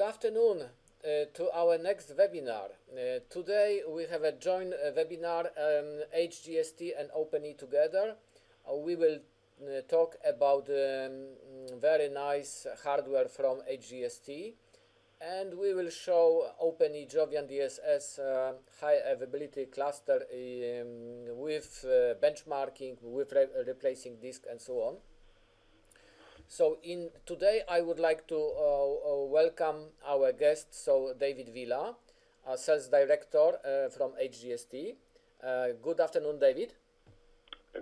afternoon to our next webinar. Today we have a joint webinar, HGST and Open-E together. We will talk about very nice hardware from HGST, and we will show Open-E JovianDSS high availability cluster with benchmarking, with replacing disk and so on. So today I would like to welcome our guest, so David Villa, Sales Director from HGST. Good afternoon, David.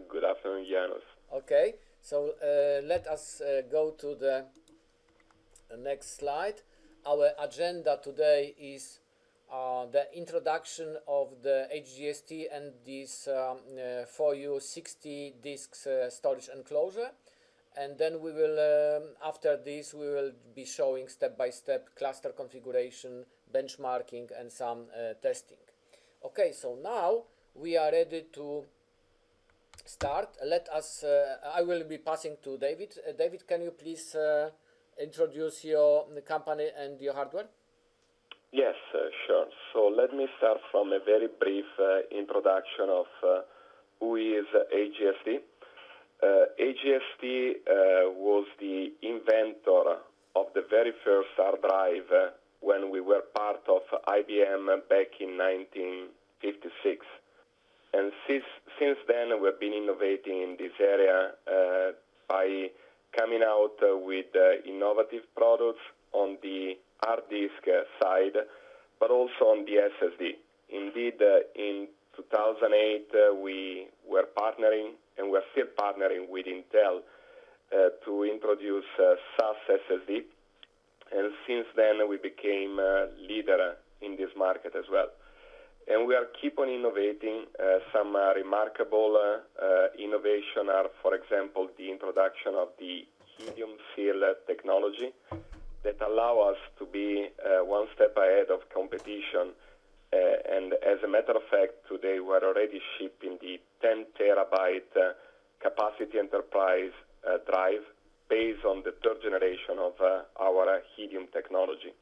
Good afternoon, Janusz. Okay, so let us go to the next slide. Our agenda today is the introduction of the HGST and this 4U60 disks storage enclosure. And then we will, after this, we will be showing step-by-step cluster configuration, benchmarking, and some testing. Okay, so now we are ready to start. Let us, I will be passing to David. David, can you please introduce your company and your hardware? Yes, sure. So let me start from a very brief introduction of who is HGST. HGST was the inventor of the very first hard drive when we were part of IBM back in 1956. And since then, we've been innovating in this area by coming out with innovative products on the hard disk side, but also on the SSD. Indeed, in 2008, we were partnering, and we're still partnering with Intel to introduce SAS SSD. And since then, we became a leader in this market as well. And we are keep on innovating. Some remarkable innovation are, for example, the introduction of the helium seal technology that allow us to be one step ahead of competition. And as a matter of fact, today we're already shipping the 10 terabyte capacity enterprise drive based on the third generation of our helium technology.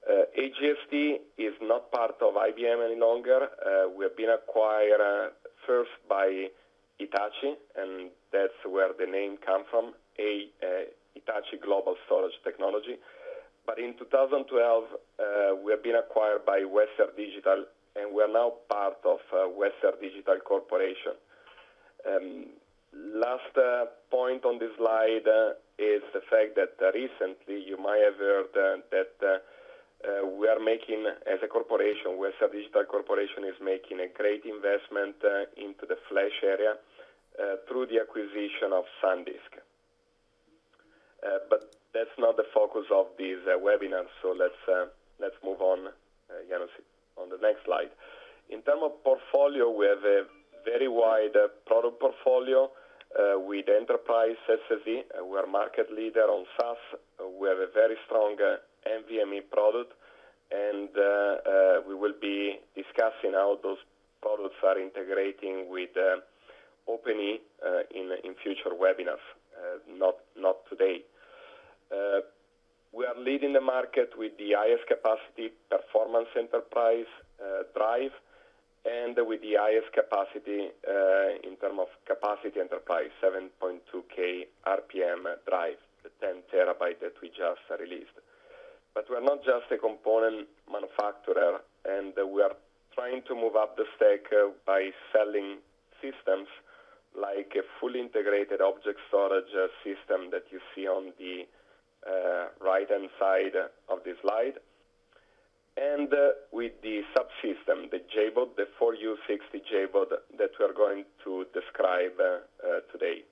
HGST is not part of IBM any longer. We have been acquired first by Hitachi, and that's where the name comes from, Hitachi Global Storage Technology. But in 2012, we have been acquired by Western Digital, and we are now part of Western Digital Corporation. Last point on this slide is the fact that recently you might have heard that we are making, as a corporation, Western Digital Corporation is making a great investment into the flash area through the acquisition of SanDisk. But that's not the focus of this webinar, so let's move on, Janusz, on the next slide. In terms of portfolio, we have a very wide product portfolio with enterprise SSD. We're market leader on SAS. We have a very strong NVMe product, and we will be discussing how those products are integrating with Open-E in future webinars, not today. We are leading the market with the highest capacity performance enterprise drive, and with the highest capacity in terms of capacity enterprise 7.2K RPM drive, the 10 terabyte that we just released. But we're not just a component manufacturer, and we are trying to move up the stack by selling systems like a fully integrated object storage system that you see on the right-hand side of the slide, and with the subsystem, the JBOD, the 4U60 JBOD that we are going to describe today.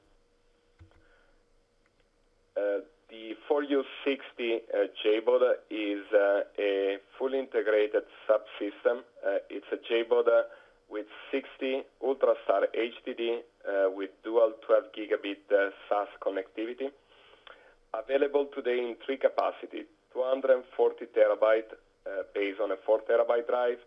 The 4U60 JBOD is a fully integrated subsystem. It's a JBOD with 60 Ultrastar HDD with dual 12 gigabit SAS connectivity. Available today in three capacity: 240 terabyte based on a 4 terabyte drive,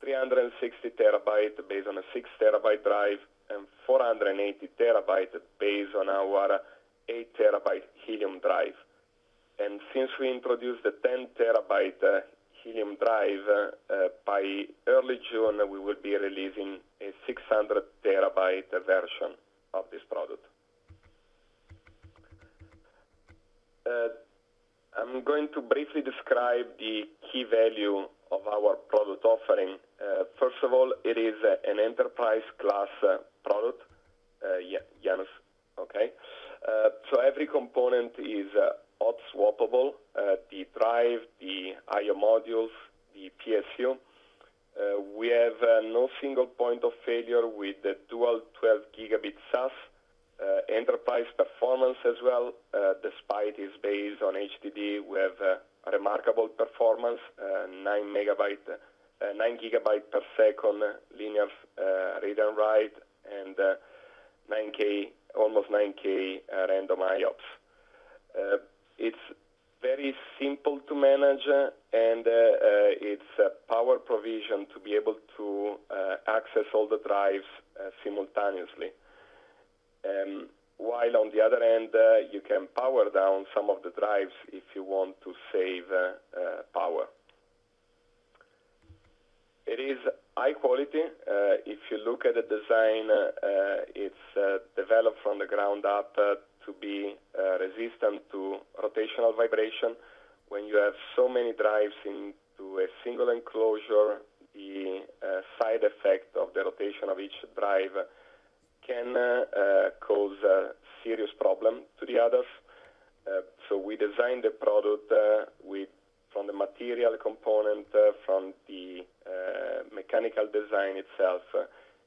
360 terabyte based on a 6 terabyte drive, and 480 terabyte based on our 8 terabyte helium drive. and since we introduced the 10 terabyte helium drive, by early June we will be releasing a 600 terabyte version of this product. I'm going to briefly describe the key value of our product offering. First of all, it is an enterprise class product. Janus, okay. So every component is hot swappable. The drive, the I/O modules, the PSU. We have no single point of failure with the dual 12 gigabit SAS. Enterprise performance as well, despite it's based on HDD, we have remarkable performance, 9 gigabyte per second linear read and write, and almost 9K random IOPS. It's very simple to manage, and it's power provision to be able to access all the drives simultaneously. While on the other end, you can power down some of the drives if you want to save power. It is high quality. If you look at the design, it's developed from the ground up to be resistant to rotational vibration. When you have so many drives into a single enclosure, the side effect of the rotation of each drive can cause a serious problem to the others. So we designed the product from the material component, from the mechanical design itself,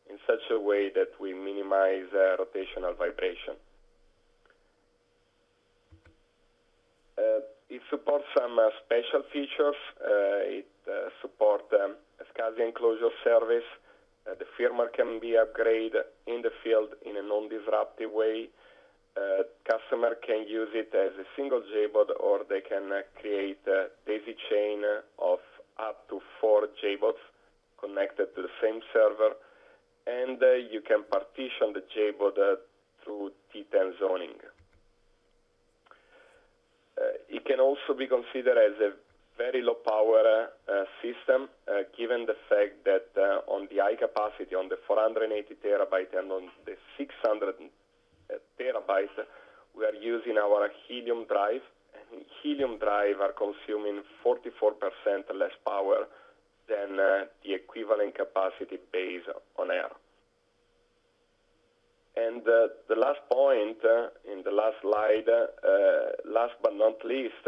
in such a way that we minimize rotational vibration. It supports some special features. It supports a SCSI enclosure service. The firmware can be upgraded in the field in a non-disruptive way. Customer can use it as a single JBOD, or they can create a daisy chain of up to 4 JBODs connected to the same server, and you can partition the JBOD through T10 zoning. It can also be considered as a very low power system, given the fact that on the high capacity, on the 480 terabyte and on the 600 terabyte, we are using our helium drive, and helium drive are consuming 44% less power than the equivalent capacity based on air. And the last point in the last slide, last but not least,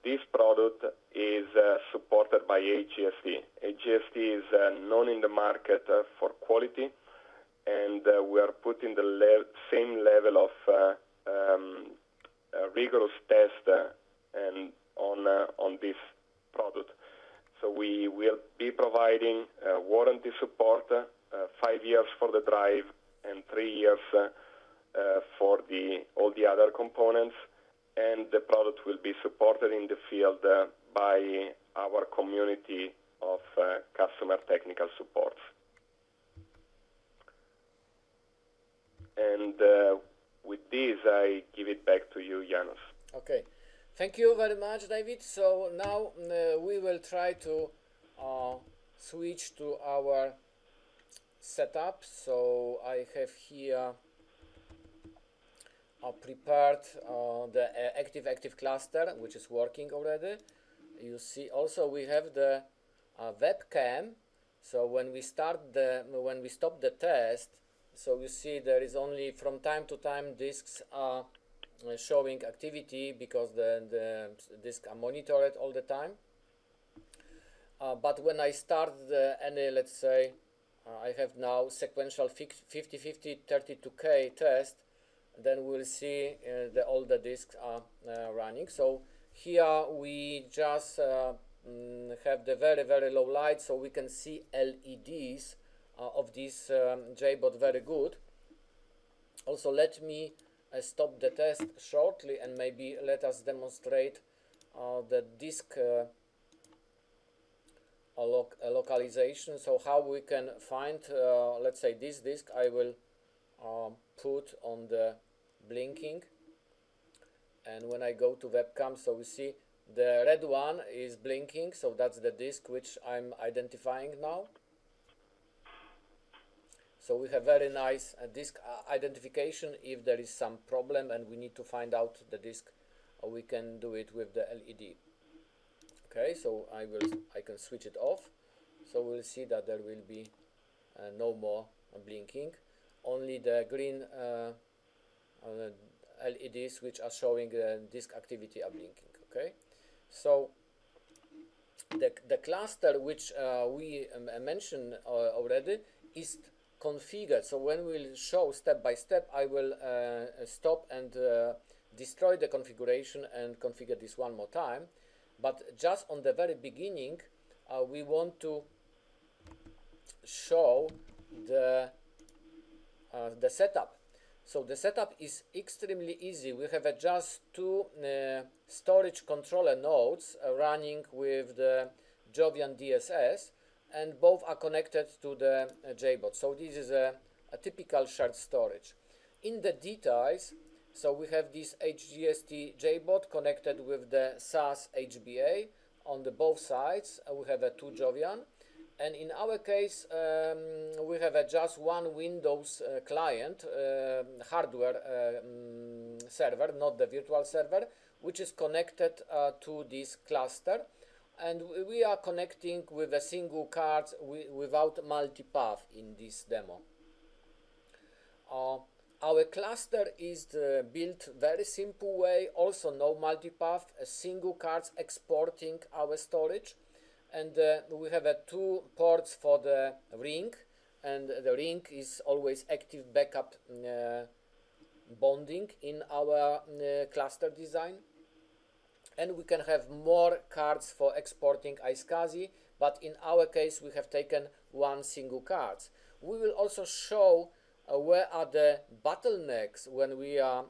this product is supported by HGST. HGST is known in the market for quality, and we are putting the same level of rigorous test and on this product. So we will be providing warranty support, 5 years for the drive, and 3 years for all the other components, and the product will be supported in the field by our community of customer technical supports. And with this, I give it back to you, Janus. Okay, thank you very much, David. So now we will try to switch to our setup. So I have here prepared the active cluster, which is working already. You see also we have the webcam. So when we stop the test, so you see there is only from time to time disks are showing activity because the disks are monitored all the time. But when I start any, let's say, I have now sequential 50-50 32K test, then we'll see all the disks are running. So here we just have the very low light, so we can see LEDs of this JBOD very good. Also, let me stop the test shortly and maybe let us demonstrate the disk localization. So how we can find, let's say, this disk I will put on the blinking, and when I go to webcam, so we see the red one is blinking, so that's the disk which I'm identifying now. So we have very nice disk identification. If there is some problem and we need to find out the disk, we can do it with the LED. Okay, so I can switch it off. So we'll see that there will be no more blinking. Only the green LEDs which are showing disk activity are blinking. Okay, so the cluster which we mentioned already is configured. So when we'll show step by step, I will stop and destroy the configuration and configure this one more time. But just on the very beginning, we want to show the setup. So the setup is extremely easy. We have just two storage controller nodes running with the JovianDSS, and both are connected to the JBOD. So this is a typical shared storage. In the details, so we have this HGST JBOD connected with the SAS HBA on the both sides. We have a 2 Jovian, and in our case we have just one Windows client hardware server, not the virtual server, which is connected to this cluster, and we are connecting with a single card without multipath in this demo. Our cluster is built very simple way, also no multipath, a single cards exporting our storage, and we have two ports for the ring, and the ring is always active backup bonding in our cluster design. And we can have more cards for exporting iSCSI, but in our case we have taken one single card. We will also show where are the bottlenecks when we are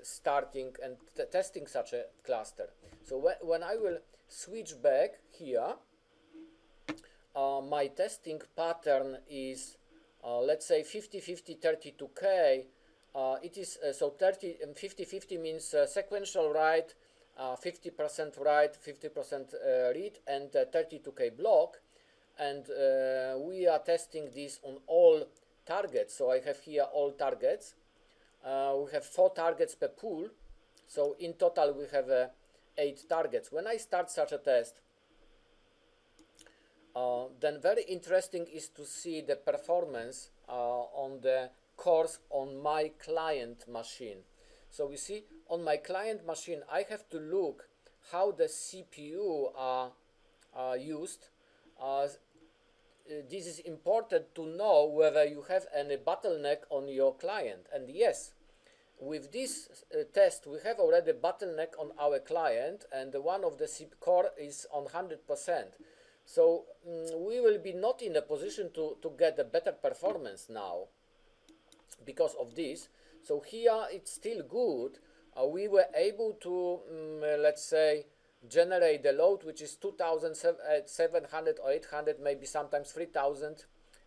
starting and testing such a cluster. So when I will switch back here, my testing pattern is let's say 50-50 32K. It is so 50-50 means sequential write, 50% write, 50% read, and 32K block, and we are testing this on all targets. So I have here all targets. We have 4 targets per pool, so in total we have 8 targets. When I start such a test, then very interesting is to see the performance on the cores on my client machine. So we see on my client machine I have to look how the CPU are used. This is important to know whether you have any bottleneck on your client, and yes, with this test we have already bottleneck on our client, and one of the CPU core is on 100%. So we will be not in a position to get a better performance now because of this. So here it's still good. We were able to let's say generate the load which is 2700 or 800, maybe sometimes 3000.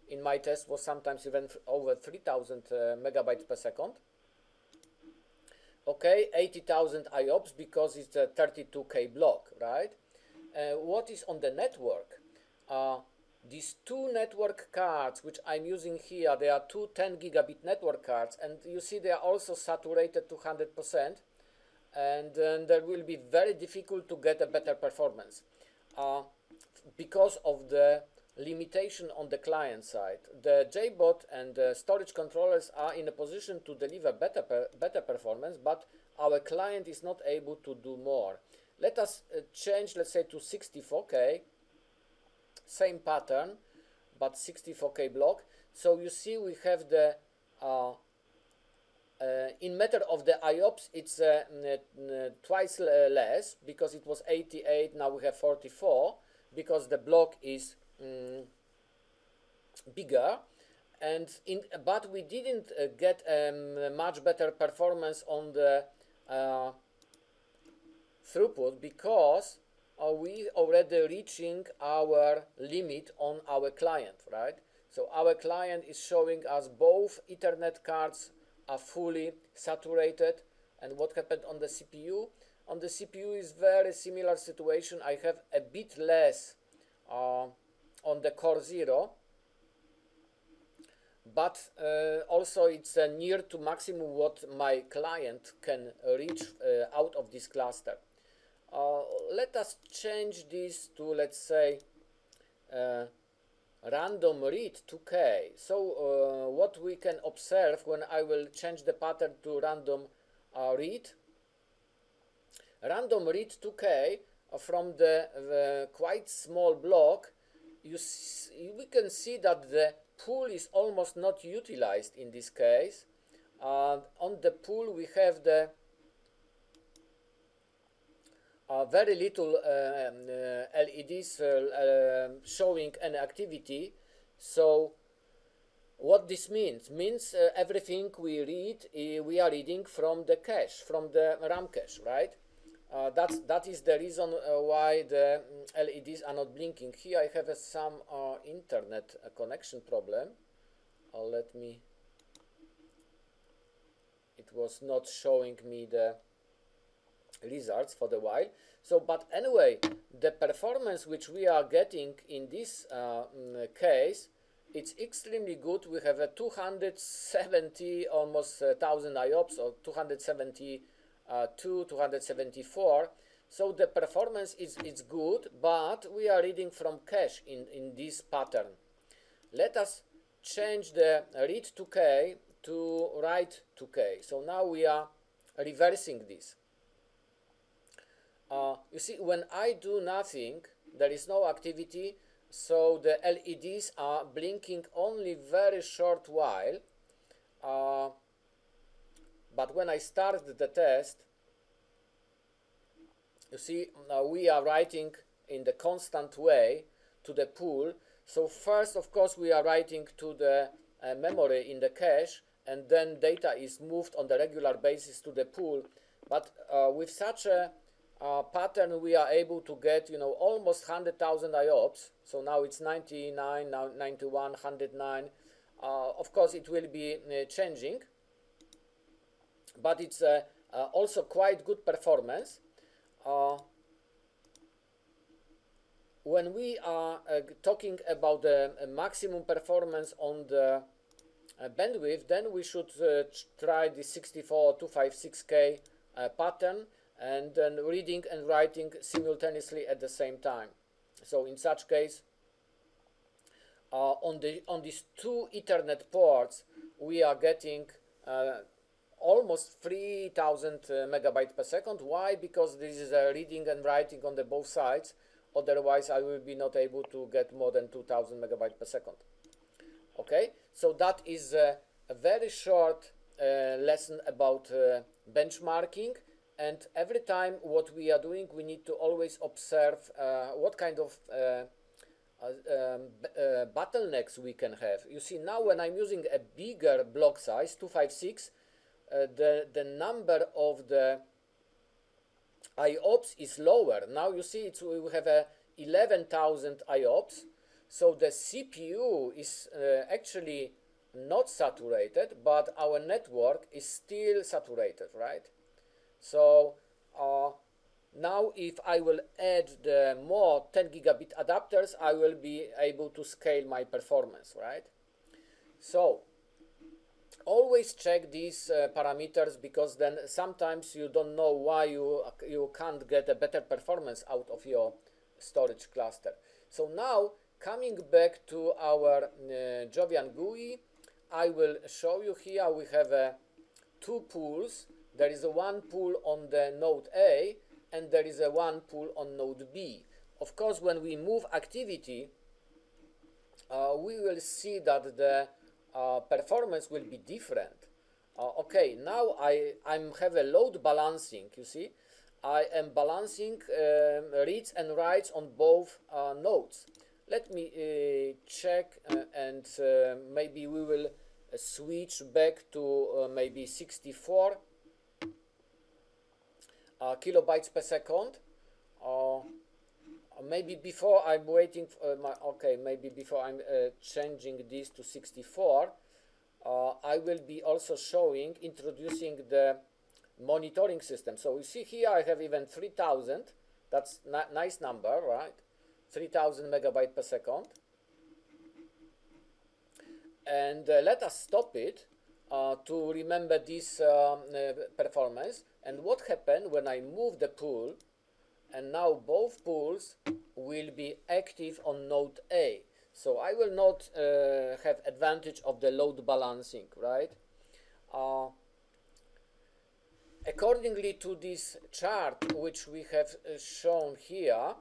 In my test was sometimes even over 3000 megabytes per second. Okay, 80,000 IOPS because it's a 32K block, right? What is on the network? These two network cards which I'm using here, they are two 10 gigabit network cards, and you see they are also saturated to 100%, and then there will be very difficult to get a better performance because of the limitation on the client side. The JBOD and the storage controllers are in a position to deliver better performance, but our client is not able to do more. Let us change, let's say, to 64K, same pattern, but 64K block. So you see we have the in matter of the IOPS, it's twice less because it was 88, now we have 44 because the block is bigger, and but we didn't get much better performance on the throughput because we already reaching our limit on our client, right? So our client is showing us both Ethernet cards are fully saturated, And what happened on the CPU? On the CPU is very similar situation. I have a bit less on the core 0, but also it's near to maximum what my client can reach out of this cluster. Let us change this to, let's say, random read to K. So what we can observe when I will change the pattern to random read to K from the quite small block, we can see that the pool is almost not utilized in this case. On the pool we have the very little LEDs showing an activity. So what this means everything we read, we are reading from the cache, from the RAM cache, right? That is the reason why the LEDs are not blinking. Here I have some internet connection problem. It was not showing me the results for the while. So, but anyway, the performance which we are getting in this case, it's extremely good. We have a 270, almost 1000 IOPS, or 272, 274. So the performance is good, but we are reading from cache in this pattern. Let us change the read to K to write to K. So now we are reversing this. You see, when I do nothing, there is no activity, so the LEDs are blinking only very short while. But when I start the test, you see, we are writing in the constant way to the pool. So first, of course, we are writing to the memory in the cache, and then data is moved on the regular basis to the pool. But with such a pattern, we are able to get, you know, almost 100,000 IOPS. So now it's 99, now 91, 109. Of course, it will be changing, but it's also quite good performance. When we are talking about the maximum performance on the bandwidth, then we should try the 64256K pattern, and then reading and writing simultaneously at the same time. So in such case, on these two Ethernet ports, we are getting almost 3000 megabytes per second. Why? Because this is a reading and writing on the both sides. Otherwise, I will be not able to get more than 2000 megabytes per second. Okay, so that is a very short lesson about benchmarking. And every time what we are doing, we need to always observe what kind of bottlenecks we can have. You see, now when I'm using a bigger block size, 256, the number of the IOPS is lower. Now you see we have 11,000 IOPS. So the CPU is actually not saturated, but our network is still saturated, right? So now if I will add the more 10 gigabit adapters, I will be able to scale my performance, right? So always check these parameters, because then sometimes you don't know why you can't get a better performance out of your storage cluster. So now, coming back to our Jovian GUI, I will show you here we have two pools. There is one pool on the node A, and there is one pool on node B. Of course, when we move activity, we will see that the performance will be different. Okay, now I have a load balancing. You see, I am balancing reads and writes on both nodes. Let me check, and maybe we will switch back to maybe 64 kilobytes per second. Maybe before I'm waiting for maybe before I'm changing this to 64, I will be also introducing the monitoring system. So you see here I have even 3000. That's nice number, right? 3000 megabyte per second. And let us stop it to remember this performance. And what happened when I move the pool, and now both pools will be active on node A. So I will not have advantage of the load balancing, right? Accordingly to this chart which we have shown here,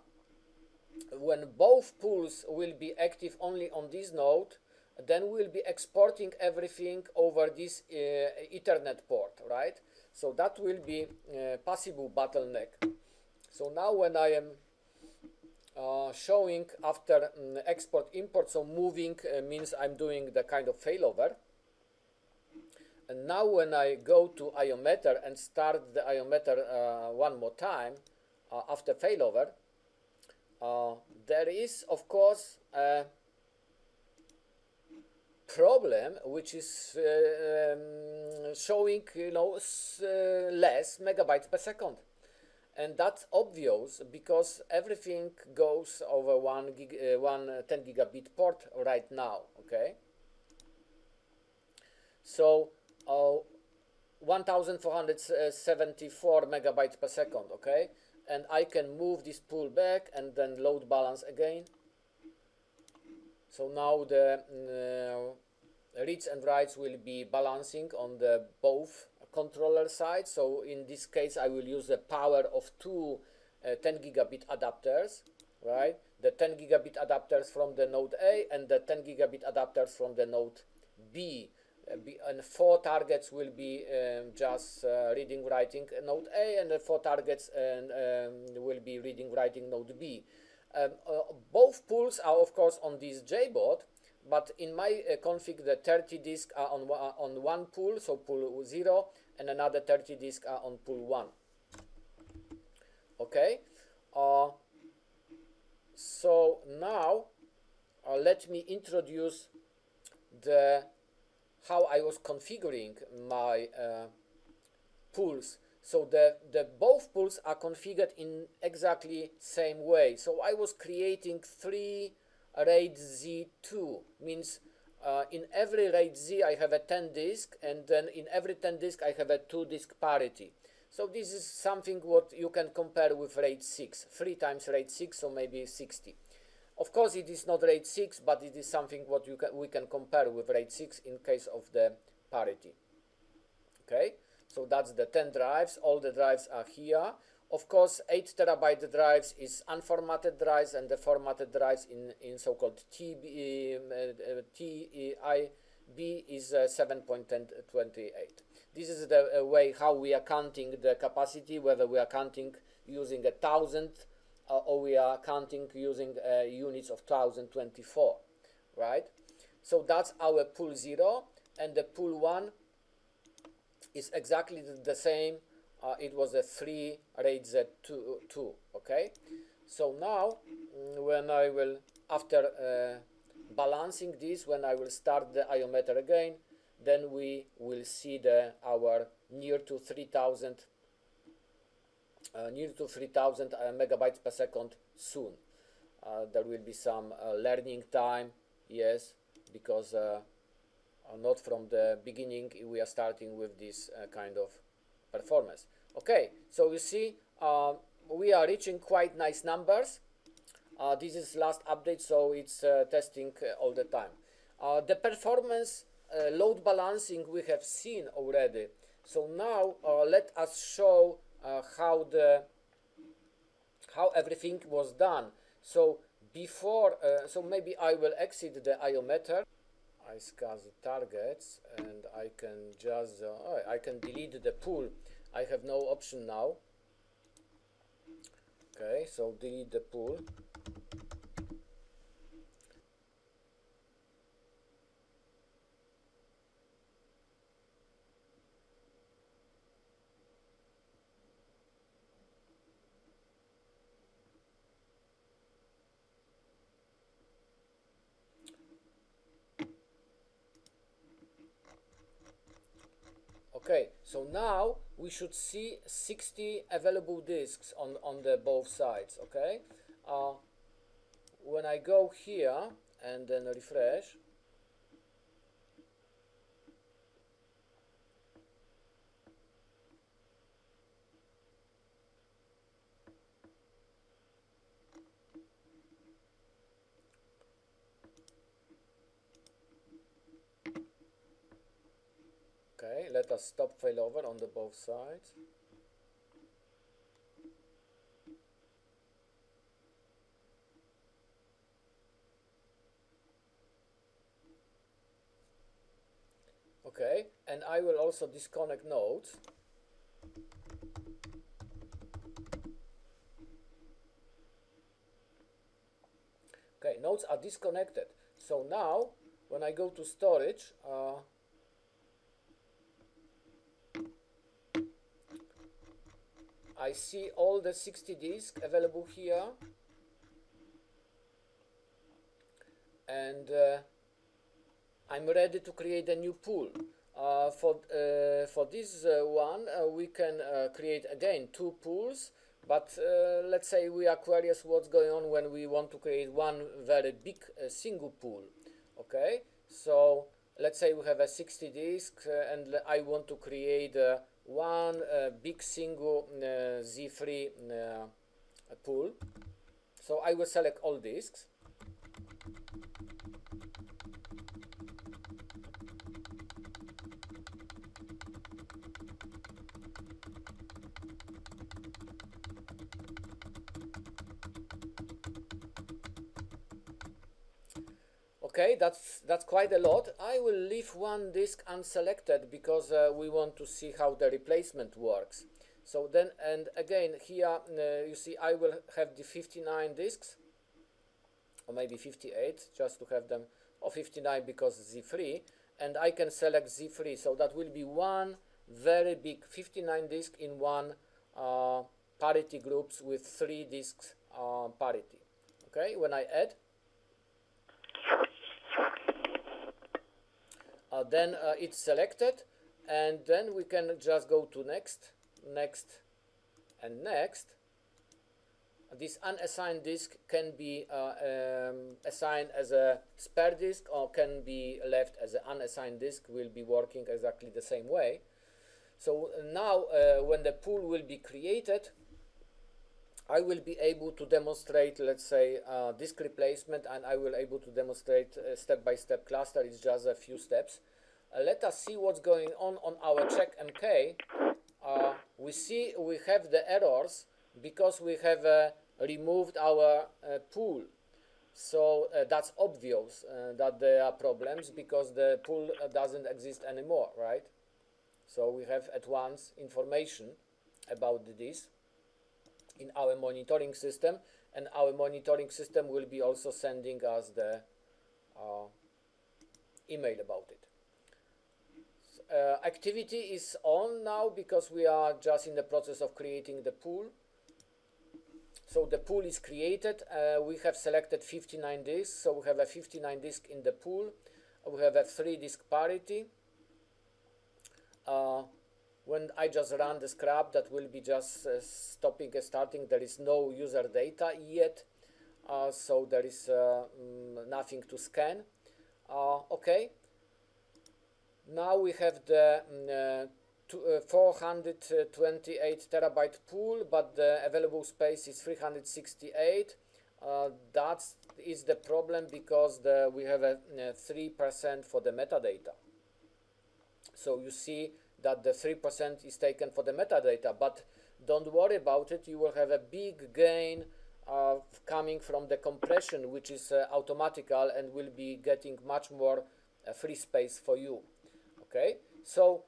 when both pools will be active only on this node, then we'll be exporting everything over this Ethernet port, right? So that will be possible bottleneck. So now when I am showing after export import, so moving means I'm doing the kind of failover. And now when I go to IOmeter and start the IOmeter one more time after failover, there is of course a problem which is showing, you know, less megabytes per second. And that's obvious because everything goes over one 10 gigabit port right now, okay? So 1474 megabytes per second, okay? And I can move this pool back and then load balance again. So now the reads and writes will be balancing on the both controller sides. So in this case I will use the power of two 10 gigabit adapters, right? The 10 gigabit adapters from the node A and the 10 gigabit adapters from the node B. And 4 targets will be just reading writing node A, and the 4 targets will be reading writing node B. Both pools are of course on this JBOD, but in my config the 30 disks are on one pool, so pool 0, and another 30 disks are on pool 1. Okay, so now let me introduce the how I was configuring my pools. So the both pools are configured in exactly same way. So I was creating 3 RAID Z2, means in every RAID Z I have a 10 disk, and then in every 10 disk I have a 2 disk parity. So this is something what you can compare with RAID 6, 3 times RAID 6, so maybe 60. Of course it is not RAID 6, but it is something what we can compare with RAID 6 in case of the parity. Okay, so that's the 10 drives, all the drives are here. Of course 8 terabyte drives is unformatted drives, and the formatted drives in so-called TIB is 7.1028. This is the way how we are counting the capacity, whether we are counting using 1000 or we are counting using units of 1024, right? So that's our pool 0, and the pool 1 is exactly the same. It was a 3 RAID Z2, okay? So now when I will, after balancing this, when I will start the IOmeter again, then we will see our near to 3000 megabytes per second soon. There will be some learning time, yes, because not from the beginning we are starting with this kind of performance. Okay, so you see we are reaching quite nice numbers. This is last update, so it's testing all the time. The performance load balancing we have seen already. So now let us show how everything was done. So before, so maybe I will exit the IOmeter. I scan the targets, and I can just I can delete the pool. I have no option now. Okay, so delete the pool. Okay, so now we should see 60 available disks on the both sides. Okay, when I go here and then refresh, okay, let us stop failover on the both sides. Okay, and I will also disconnect nodes. Okay, nodes are disconnected. So now, when I go to storage, I see all the 60 disks available here, and I'm ready to create a new pool. For this one, we can create again 2 pools, but let's say we are curious what's going on when we want to create one very big single pool. Okay, so let's say we have a 60 disk and I want to create one big single Z3 pool. So I will select all disks. Okay, that's quite a lot. I will leave one disk unselected because we want to see how the replacement works. So then, and again here you see I will have the 59 disks, or maybe 58, just to have them, or 59 because Z3, and I can select Z3. So that will be one very big 59 disk in one parity groups with 3 disks parity. Okay, when I add, then it's selected, and then we can just go to next, next, and next. This unassigned disk can be assigned as a spare disk or can be left as an unassigned disk, will be working exactly the same way. So now when the pool will be created, I will be able to demonstrate, let's say, disk replacement, and I will able to demonstrate step-by-step cluster. It's just a few steps. Let us see what's going on our check MK. We see we have the errors because we have removed our pool. So that's obvious that there are problems because the pool doesn't exist anymore, right? So we have at once information about this in our monitoring system, and our monitoring system will be also sending us the email about it. Activity is on now because we are just in the process of creating the pool. So the pool is created. We have selected 59 disks, so we have a 59 disk in the pool. We have a 3 disk parity. When I just run the scrub, that will be just stopping and starting. There is no user data yet, so there is nothing to scan. Okay. Now we have the 428 terabyte pool, but the available space is 368. That is the problem because we have a 3% for the metadata. So you see that the 3% is taken for the metadata, but don't worry about it. You will have a big gain coming from the compression, which is automatical and will be getting much more free space for you. Okay, so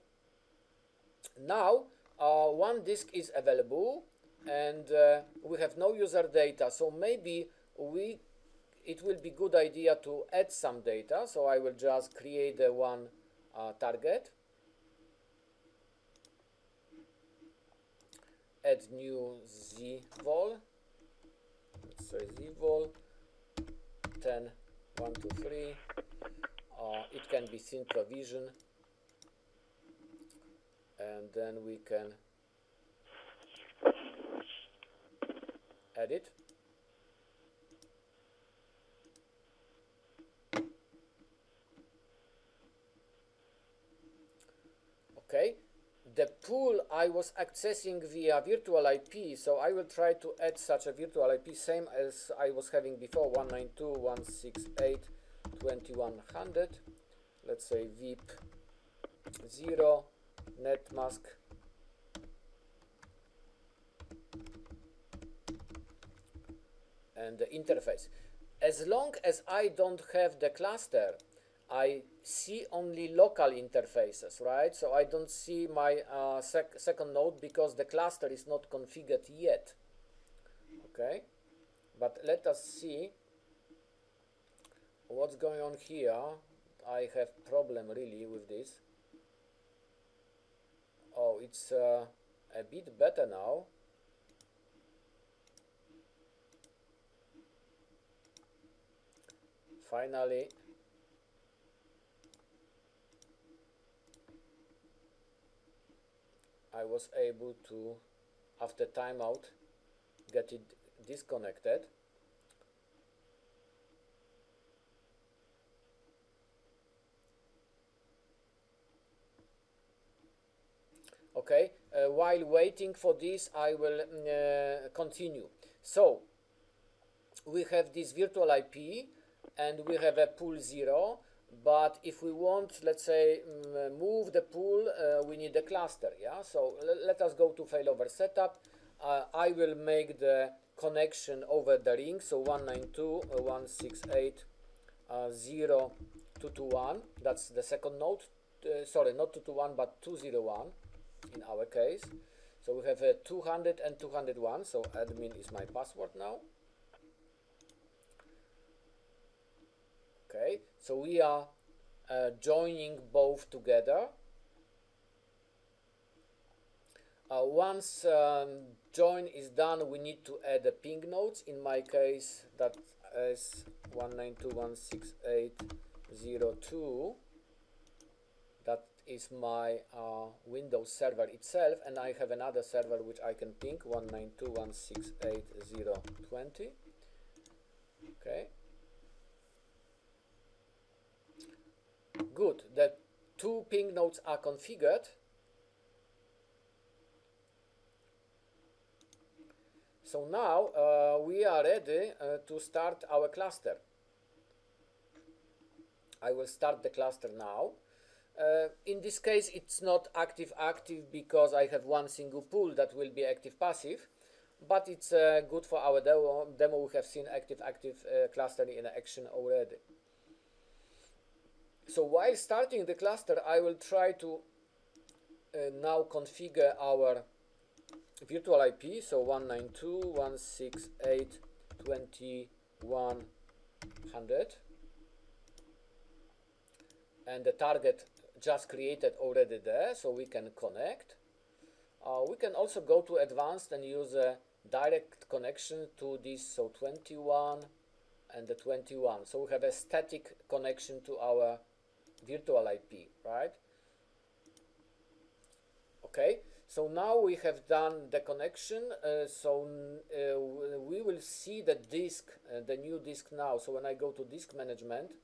now one disk is available and we have no user data, so maybe it will be good idea to add some data. So I will just create one target, add new zvol, let's say zvol 10 1 2 3. It can be seen provision. and then we can edit. Okay, the pool I was accessing via virtual IP, so I will try to add such a virtual IP, same as I was having before, 192.168.2100. Let's say VIP 0 netmask and the interface. As long as I don't have the cluster, I see only local interfaces, right? So I don't see my second node because the cluster is not configured yet. Okay, but let us see what's going on here. I have problem really with this. Oh, it's a bit better now. Finally, I was able to, after timeout, get it disconnected. Okay, while waiting for this, I will continue. So, we have this virtual IP and we have a pool 0, but if we want, let's say, move the pool, we need a cluster, yeah? So let us go to failover setup. I will make the connection over the ring, so 192.168.0.221, that's the second node, sorry, not 221, but 201 in our case. So we have a 200 and 201, so admin is my password now. Okay, so we are joining both together. Once join is done, we need to add the ping nodes. In my case, that is 192.168.0.2. That is my Windows server itself, and I have another server which I can ping, 192.168.0.20. Okay. Good, the two ping nodes are configured. So now we are ready to start our cluster. I will start the cluster now. In this case, it's not active because I have one single pool that will be active passive, but it's good for our demo. We have seen active cluster in action already. So while starting the cluster, I will try to now configure our virtual IP, so 192.168.2100, and the target just created already there, so we can connect. We can also go to advanced and use a direct connection to this, so 21 and the 21. So we have a static connection to our virtual IP, right? Okay, so now we have done the connection, we will see the disk, the new disk now. So when I go to disk management,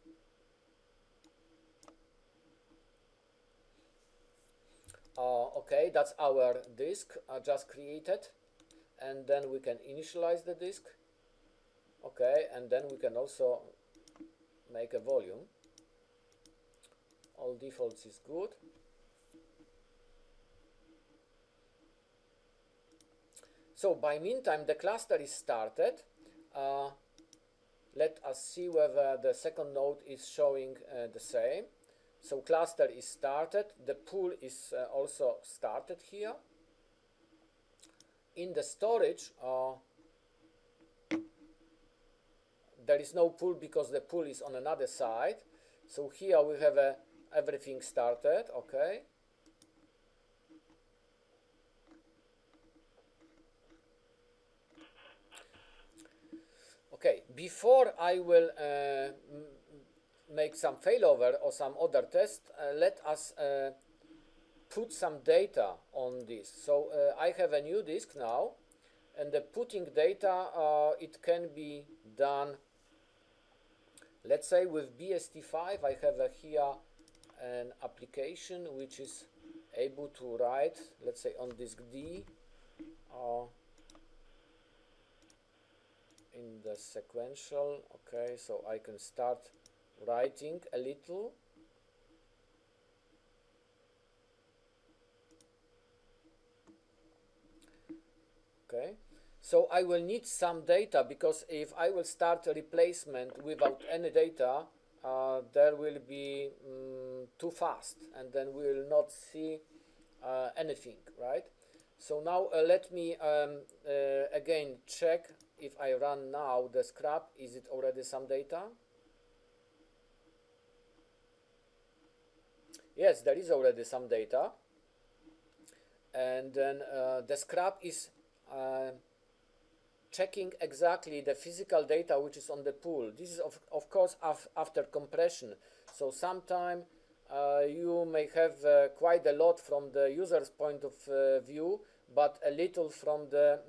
okay, that's our disk just created, and then we can initialize the disk. Okay, and then we can also make a volume. All defaults is good. So by meantime, the cluster is started. Let us see whether the second node is showing the same. So cluster is started. The pool is also started here. In the storage, there is no pool because the pool is on another side. So here we have everything started, okay. Okay, before I will make some failover or some other test, let us put some data on this. So I have a new disk now, and the putting data, it can be done, let's say with BST5. I have here an application which is able to write, let's say on disk D, in the sequential. Okay, so I can start writing a little. Okay, so I will need some data, because if I will start a replacement without any data, there will be too fast, and then we will not see anything, right? So now let me again check if I run now the scrap. Is it already some data? Yes, there is already some data, and then the scrap is checking exactly the physical data which is on the pool. This is of course after compression, so sometime you may have quite a lot from the user's point of view, but a little from the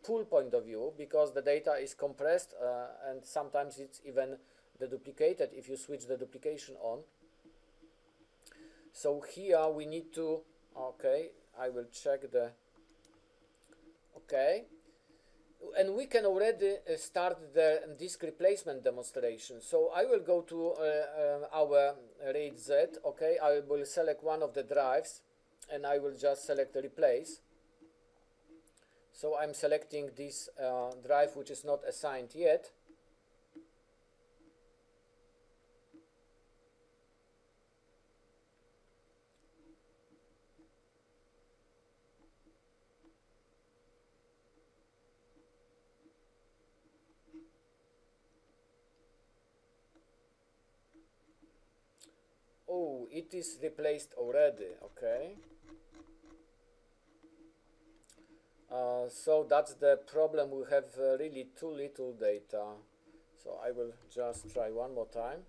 pool point of view, because the data is compressed, and sometimes it's even deduplicated if you switch the duplication on. So here we need to, okay, I will check the, okay, and we can already start the disk replacement demonstration. So I will go to our RAID Z. Okay, I will select one of the drives, and I will just select replace. So I'm selecting this drive which is not assigned yet. Oh, it is replaced already. Okay. So that's the problem. We have really too little data. So I will just try one more time.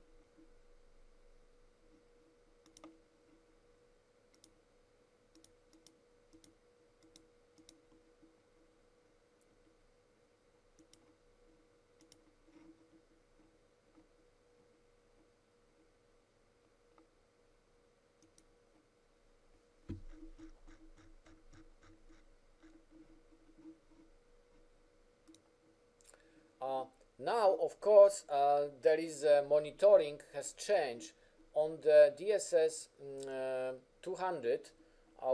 Now, of course, there is monitoring has changed on the DSS 200.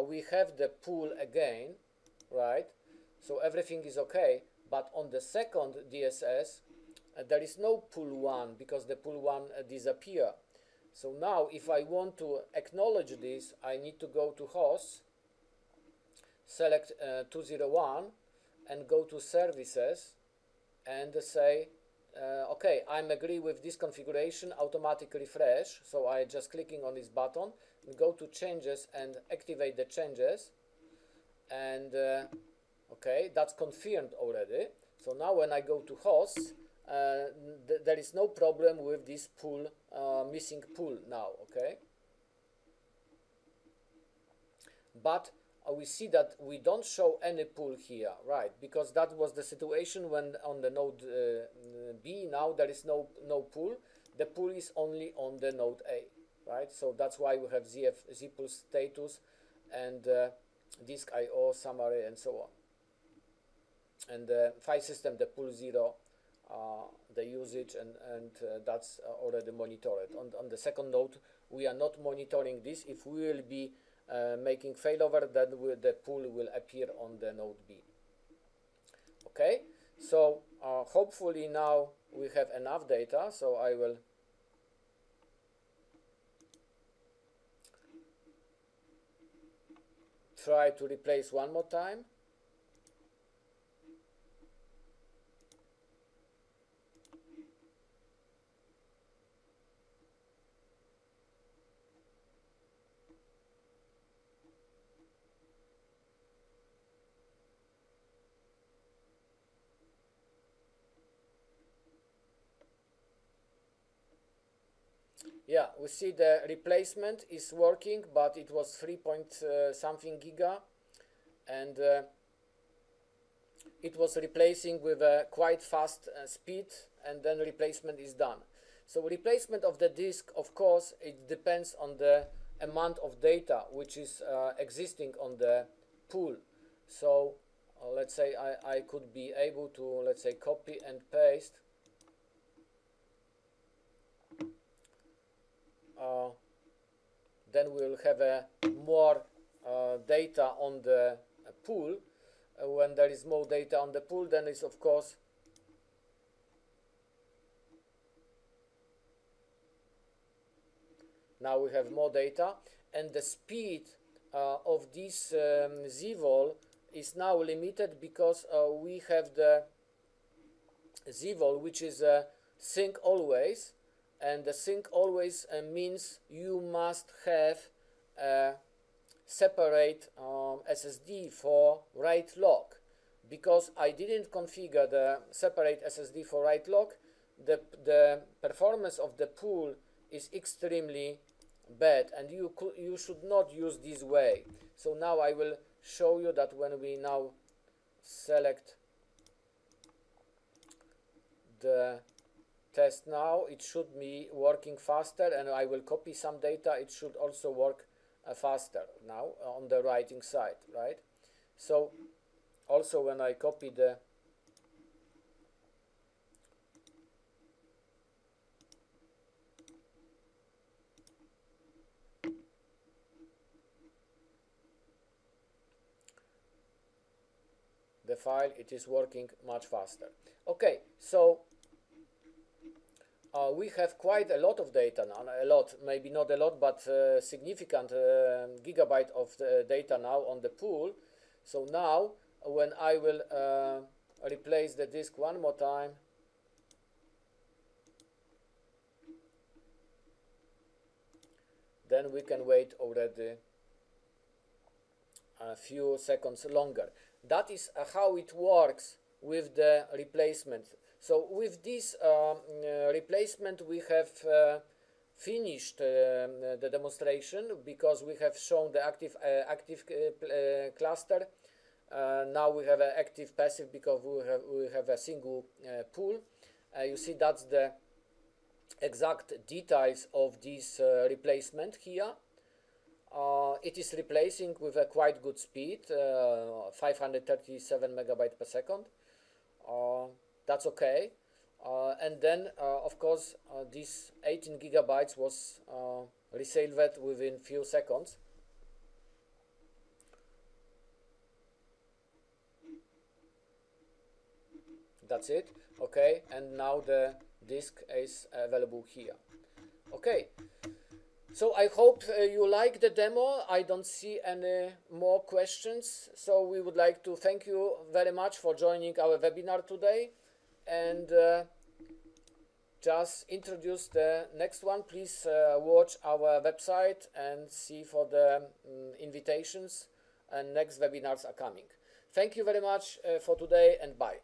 We have the pool again, right? So everything is okay. But on the second DSS, there is no pool 1, because the pool 1 disappear. So now, if I want to acknowledge this, I need to go to hosts, select 201, and go to services, and say, okay, I'm agree with this configuration, automatic refresh. So I just clicking on this button and go to changes and activate the changes, and okay, that's confirmed already. So now when I go to hosts, there is no problem with this pool, missing pool now. Okay, but we see that we don't show any pool here, right? Because that was the situation when on the node B. Now there is no pool. The pool is only on the node A, right? So that's why we have zpool status and disk IO summary and so on. And the file system, the pool 0, the usage, and that's already monitored. On the second node, we are not monitoring this. If we will be making failover, then the pool will appear on the node B. Okay, so hopefully now we have enough data. So I will try to replace one more time. Yeah, we see the replacement is working, but it was 3 point something giga, and it was replacing with a quite fast speed, and then replacement is done. So replacement of the disk, of course, it depends on the amount of data which is existing on the pool. So let's say I could be able to, let's say, copy and paste then we'll have more data on the pool. When there is more data on the pool, then it's of course now we have more data, and the speed of this zvol is now limited because we have the zvol which is sync always, and the sync always means you must have a separate SSD for write lock. Because I didn't configure the separate SSD for write lock, the performance of the pool is extremely bad, and you should not use this way. So now I will show you that when we now select the test now, it should be working faster, and I will copy some data. It should also work faster now on the writing side, right? So also when I copy the file, it is working much faster. Okay, so we have quite a lot of data now, a lot, maybe not a lot, but significant gigabyte of data now on the pool. So now when I will replace the disk one more time, then we can wait already a few seconds longer. That is how it works with the replacement. So with this replacement, we have finished the demonstration, because we have shown the active cluster. Now we have an active passive because we have a single pool. You see that's the exact details of this replacement here. It is replacing with a quite good speed, 537 megabytes per second. That's okay. And then of course this 18 gigabytes was resolved within few seconds. That's it. Okay, and now the disk is available here. Okay, so I hope you like the demo. I don't see any more questions, so we would like to thank you very much for joining our webinar today, and just introduce the next one. Please watch our website and see for the invitations, and next webinars are coming. Thank you very much for today, and bye.